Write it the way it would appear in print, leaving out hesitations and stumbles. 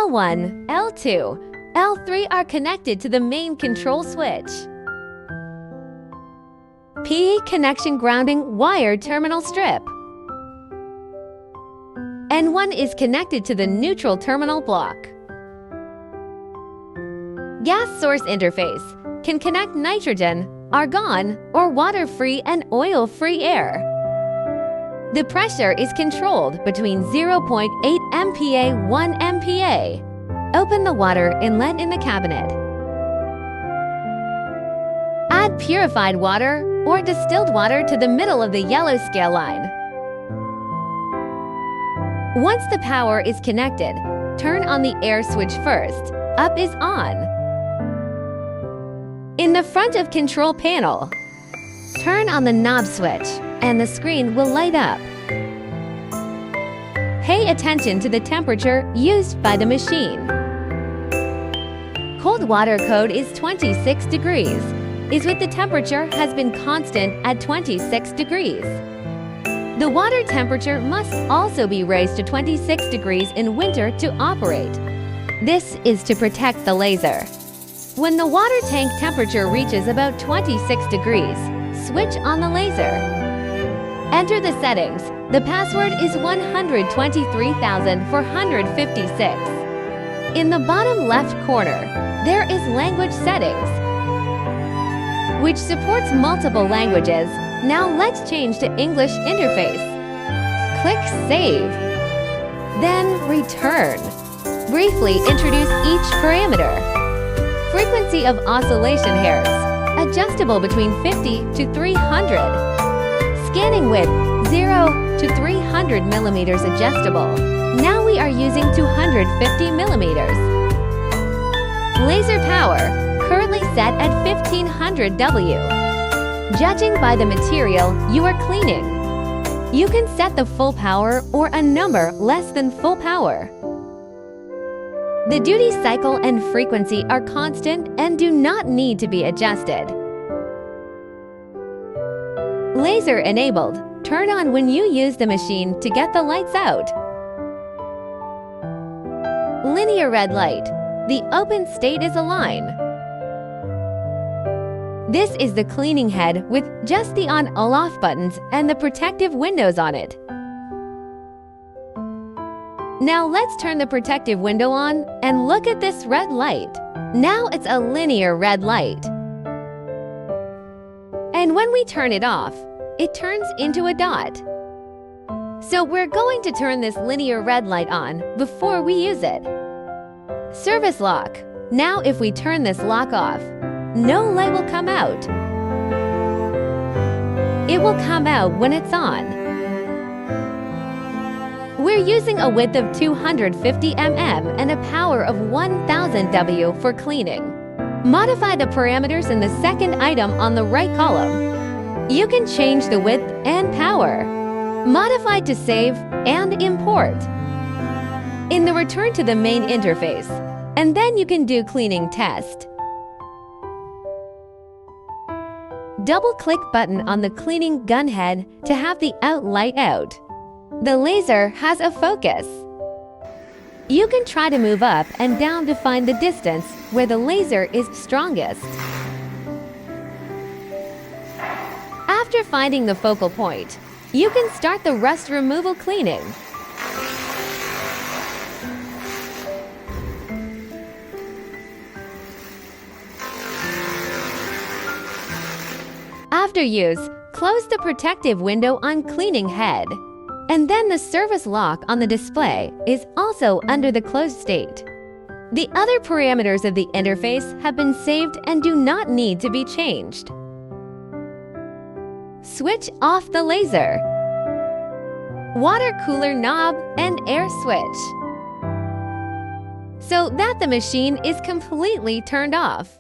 L1, L2, L3 are connected to the main control switch. PE connection grounding wire terminal strip. N1 is connected to the neutral terminal block. Gas source interface can connect nitrogen, argon, or water-free and oil-free air. The pressure is controlled between 0.8 MPa 1 MPa. Open the water inlet in the cabinet. Add purified water or distilled water to the middle of the yellow scale line. Once the power is connected, turn on the air switch first. Up is on. In the front of control panel, turn on the knob switch and the screen will light up. Pay attention to the temperature used by the machine. Cold water code is 26 degrees, is with the temperature has been constant at 26 degrees. The water temperature must also be raised to 26 degrees in winter to operate. This is to protect the laser. When the water tank temperature reaches about 26 degrees, switch on the laser. Enter the settings. The password is 123,456. In the bottom left corner, there is language settings, which supports multiple languages. Now let's change to English interface. Click Save. Then Return. Briefly introduce each parameter. Frequency of oscillation hertz, adjustable between 50 to 300. Scanning width, 0 to 300 millimeters adjustable. Now we are using 250 millimeters. Laser power, currently set at 1500 W. Judging by the material you are cleaning, you can set the full power or a number less than full power. The duty cycle and frequency are constant and do not need to be adjusted. Laser enabled. Turn on when you use the machine to get the lights out. Linear red light. The open state is a line. This is the cleaning head with just the on/off buttons and the protective windows on it. Now let's turn the protective window on and look at this red light. Now it's a linear red light. And when we turn it off, it turns into a dot. So we're going to turn this linear red light on before we use it. Service lock. Now if we turn this lock off, no light will come out. It will come out when it's on. We're using a width of 250 mm and a power of 1000 W for cleaning. Modify the parameters in the second item on the right column. You can change the width and power. Modify to save and import. In the return to the main interface, and then you can do cleaning test. Double-click button on the cleaning gun head to have the out light out. The laser has a focus. You can try to move up and down to find the distance where the laser is strongest. After finding the focal point, you can start the rust removal cleaning. After use, close the protective window on cleaning head. And then the service lock on the display is also under the closed state. The other parameters of the interface have been saved and do not need to be changed. Switch off the laser. Water cooler knob and air switch. So that the machine is completely turned off.